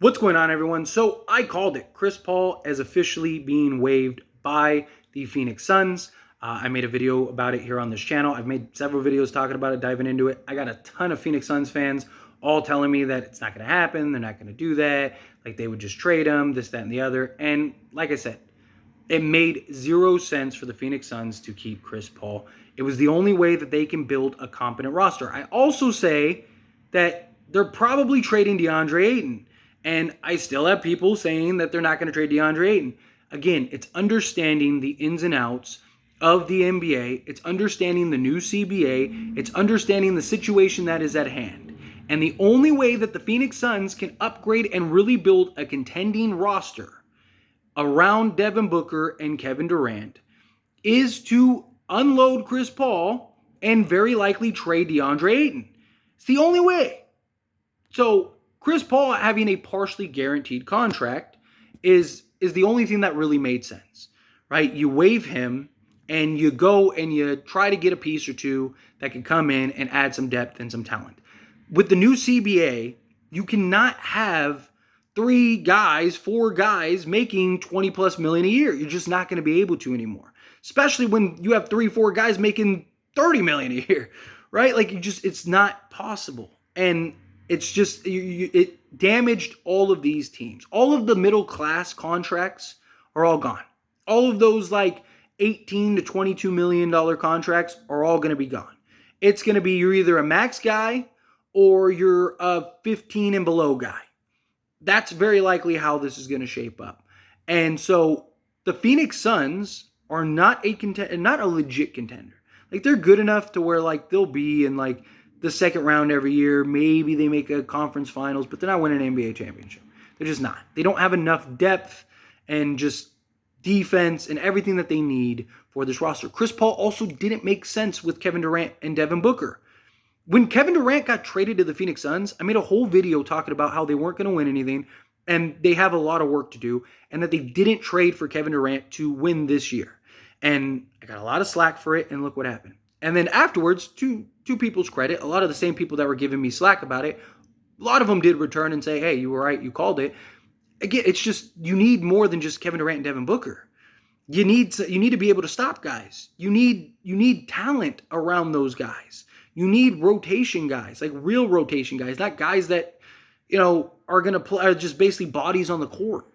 What's going on, everyone? So I called it. Chris Paul is officially being waived by the Phoenix Suns. I made a video about it here on this channel. I've made several videos talking about it, diving into it. I got a ton of Phoenix Suns fans all telling me that it's not going to happen. They're not going to do that. Like they would just trade him, this, that, and the other. And like I said, it made zero sense for the Phoenix Suns to keep Chris Paul. It was the only way that they can build a competent roster. I also say that they're probably trading DeAndre Ayton. And I still have people saying that they're not going to trade DeAndre Ayton. Again, it's understanding the ins and outs of the NBA. It's understanding the new CBA. It's understanding the situation that is at hand. And the only way that the Phoenix Suns can upgrade and really build a contending roster around Devin Booker and Kevin Durant is to unload Chris Paul and very likely trade DeAndre Ayton. It's the only way. So Chris Paul having a partially guaranteed contract is the only thing that really made sense, right? You waive him and you go and you try to get a piece or two that can come in and add some depth and some talent. With the new CBA, you cannot have 4 guys making 20 plus million a year. You're just not going to be able to anymore, especially when you have 4 guys making 30 million a year, right? Like it's not possible. And it's just, it damaged all of these teams. All of the middle class contracts are all gone. All of those like $18 to $22 million contracts are all going to be gone. It's going to be you're either a max guy or you're a 15 and below guy. That's very likely how this is going to shape up. And so the Phoenix Suns are not a legit contender. Like they're good enough to where like they'll be in like the second round every year. Maybe they make a conference finals, but they're not winning an NBA championship. They're just not. They don't have enough depth and just defense and everything that they need for this roster. Chris Paul also didn't make sense with Kevin Durant and Devin Booker. When Kevin Durant got traded to the Phoenix Suns, I made a whole video talking about how they weren't going to win anything and they have a lot of work to do and that they didn't trade for Kevin Durant to win this year. And I got a lot of slack for it, and look what happened. And then afterwards, to people's credit, a lot of the same people that were giving me slack about it, a lot of them did return and say, hey, you were right, you called it. Again, it's just, you need more than just Kevin Durant and Devin Booker. You need to be able to stop guys. You need talent around those guys. You need rotation guys, like real rotation guys, not guys that, are going to play, are just basically bodies on the court.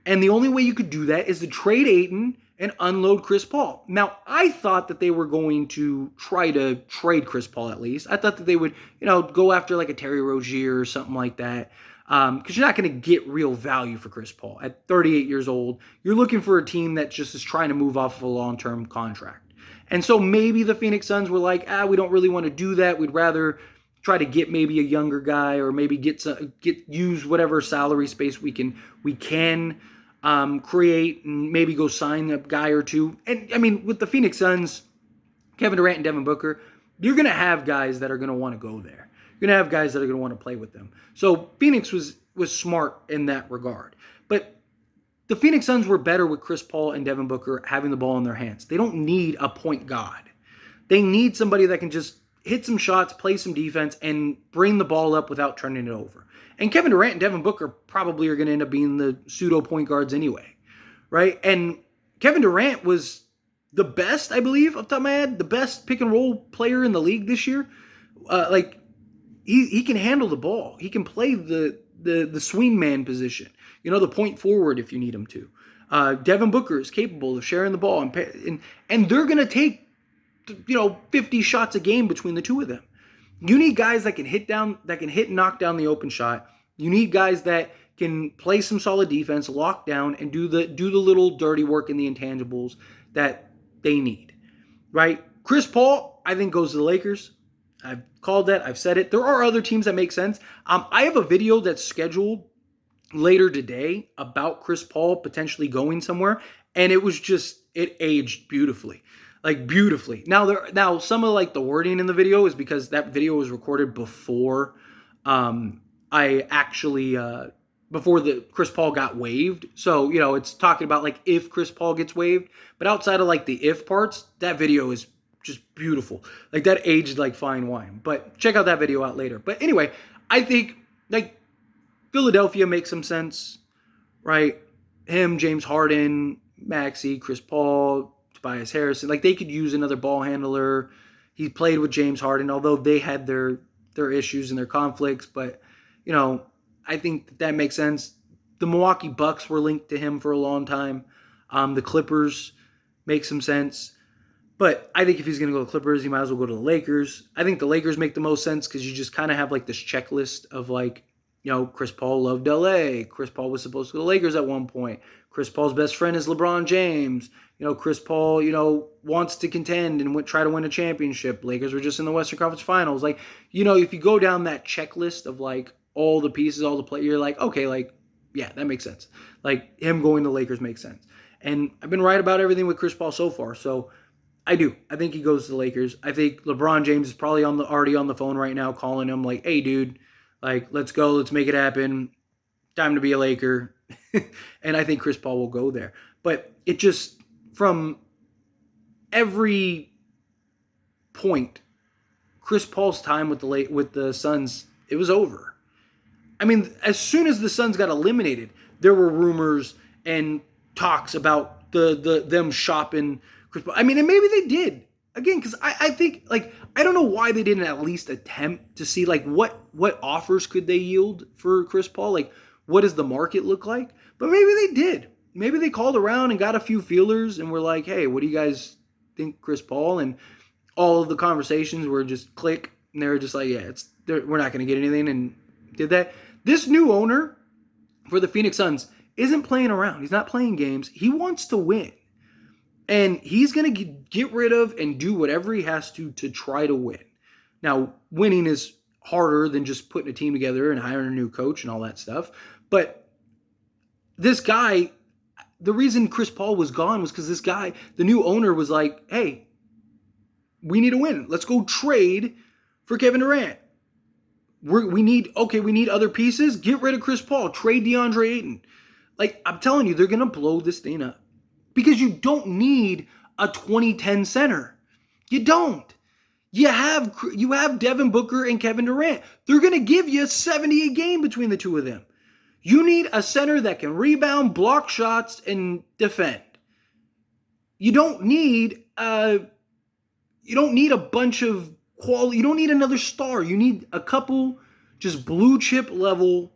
And the only way you could do that is to trade Ayton and unload Chris Paul. Now, I thought that they were going to try to trade Chris Paul at least. I thought that they would, go after like a Terry Rozier or something like that. Because you're not going to get real value for Chris Paul. At 38 years old, you're looking for a team that just is trying to move off of a long-term contract. And so maybe the Phoenix Suns were like, we don't really want to do that. We'd rather try to get maybe a younger guy or maybe use whatever salary space we can create and maybe go sign a guy or two. And I mean, with the Phoenix Suns, Kevin Durant and Devin Booker, you're going to have guys that are going to want to go there. You're going to have guys that are going to want to play with them. So Phoenix was smart in that regard. But the Phoenix Suns were better with Chris Paul and Devin Booker having the ball in their hands. They don't need a point guard. They need somebody that can just hit some shots, play some defense, and bring the ball up without turning it over. And Kevin Durant and Devin Booker probably are going to end up being the pseudo point guards anyway, right? And Kevin Durant was the best, I believe, off the top of my head, the best pick and roll player in the league this year. He can handle the ball. He can play the swing man position, the point forward if you need him to. Devin Booker is capable of sharing the ball, and they're going to take 50 shots a game between the two of them. You need guys that can hit and knock down the open shot. You need guys that can play some solid defense, lock down, and do the little dirty work in the intangibles that they need. Right? Chris Paul, I think, goes to the Lakers. I've called that. I've said it. There are other teams that make sense. I have a video that's scheduled later today about Chris Paul potentially going somewhere, and it aged beautifully. Like beautifully. Now some of like the wording in the video is because that video was recorded before before the Chris Paul got waived. So, it's talking about like if Chris Paul gets waived, but outside of like the if parts, that video is just beautiful. Like that aged like fine wine. But check out that video out later. But anyway, I think like Philadelphia makes some sense, right? Him, James Harden, Maxey, Chris Paul, Tobias Harrison, like they could use another ball handler. He played with James Harden, although they had their issues and their conflicts. But I think that makes sense. The Milwaukee Bucks were linked to him for a long time. The Clippers make some sense. But I think if he's going to go to the Clippers, he might as well go to the Lakers. I think the Lakers make the most sense because you just kind of have like this checklist of like, Chris Paul loved LA. Chris Paul was supposed to go to the Lakers at one point. Chris Paul's best friend is LeBron James. Chris Paul, wants to contend and try to win a championship. Lakers were just in the Western Conference Finals. Like, if you go down that checklist of like all the pieces, all the play, you're like, okay, like, yeah, that makes sense. Like him going to the Lakers makes sense. And I've been right about everything with Chris Paul so far. So I do. I think he goes to the Lakers. I think LeBron James is probably already on the phone right now calling him like, hey, dude, like, let's go. Let's make it happen. Time to be a Laker. And I think Chris Paul will go there. But it just, from every point, Chris Paul's time with the Suns, it was over. I mean, as soon as the Suns got eliminated, there were rumors and talks about them shopping Chris Paul. I mean, and maybe they did. Again, because I think, like, I don't know why they didn't at least attempt to see, like, what offers could they yield for Chris Paul? Like, what does the market look like? But maybe they did. Maybe they called around and got a few feelers and were like, hey, what do you guys think, Chris Paul? And all of the conversations were just click. And they were just like, yeah, we're not going to get anything. And did that. This new owner for the Phoenix Suns isn't playing around. He's not playing games. He wants to win. And he's going to get rid of and do whatever he has to try to win. Now, winning is harder than just putting a team together and hiring a new coach and all that stuff. But this guy, the reason Chris Paul was gone was because this guy, the new owner, was like, hey, we need to win. Let's go trade for Kevin Durant. We need other pieces. Get rid of Chris Paul. Trade DeAndre Ayton. Like, I'm telling you, they're going to blow this thing up. Because you don't need a 2010 center. You don't. You have Devin Booker and Kevin Durant. They're going to give you 70 a game between the two of them. You need a center that can rebound, block shots, and defend. You don't need a bunch of quality. You don't need another star. You need a couple just blue chip level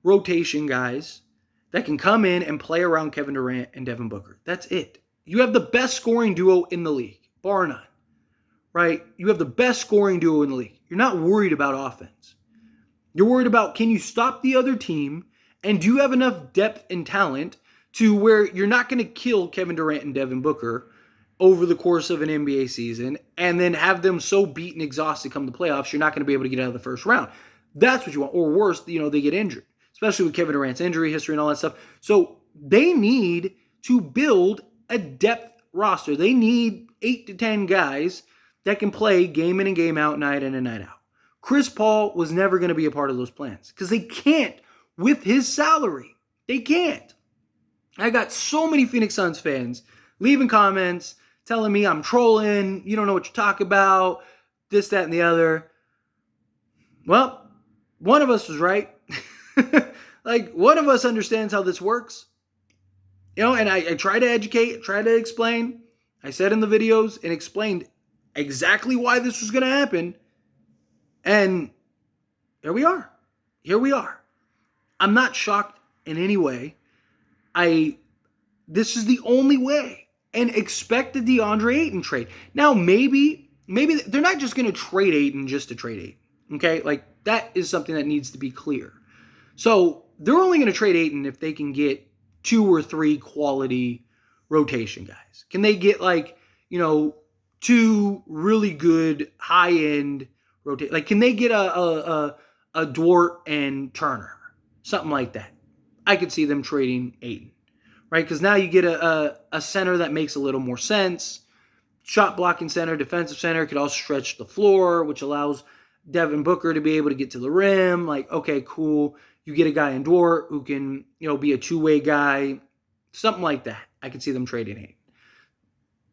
rotation guys that can come in and play around Kevin Durant and Devin Booker. That's it. You have the best scoring duo in the league, bar none, right? You have the best scoring duo in the league. You're not worried about offense. You're worried about, can you stop the other team, and do you have enough depth and talent to where you're not going to kill Kevin Durant and Devin Booker over the course of an NBA season and then have them so beat and exhausted come the playoffs, you're not going to be able to get out of the first round. That's what you want. Or worse, they get injured. Especially with Kevin Durant's injury history and all that stuff. So they need to build a depth roster. They need 8 to 10 guys that can play game in and game out, night in and night out. Chris Paul was never going to be a part of those plans because they can't with his salary. They can't. I got so many Phoenix Suns fans leaving comments telling me I'm trolling, you don't know what you're talking about, this, that, and the other. Well, one of us was right. Like, one of us understands how this works. And I try to educate, try to explain. I said in the videos and explained exactly why this was going to happen. And here we are. Here we are. I'm not shocked in any way. This is the only way. And expect the DeAndre Ayton trade. Now, maybe they're not just going to trade Ayton just to trade Ayton. Okay? Like, that is something that needs to be clear. So they're only going to trade Ayton if they can get 2 or 3 quality rotation guys. Can they get 2 really good high-end rotate? Like, can they get a Dort and Turner? Something like that. I could see them trading Ayton, right? Because now you get a center that makes a little more sense. Shot blocking center, defensive center, could also stretch the floor, which allows Devin Booker to be able to get to the rim. Like, okay, cool. You get a guy in Dort who can, be a two-way guy. Something like that. I could see them trading Ayton.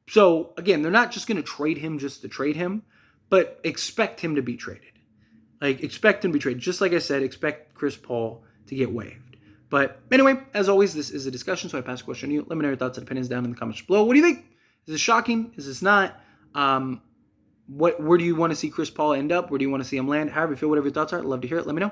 So, again, they're not just going to trade him just to trade him, but expect him to be traded. Like, expect him to be traded. Just like I said, expect Chris Paul to get waived. But anyway, as always, this is a discussion, so I pass the question to you. Let me know your thoughts and opinions down in the comments below. What do you think? Is this shocking? Is this not? Where do you want to see Chris Paul end up? Where do you want to see him land? However you feel, whatever your thoughts are, I'd love to hear it. Let me know.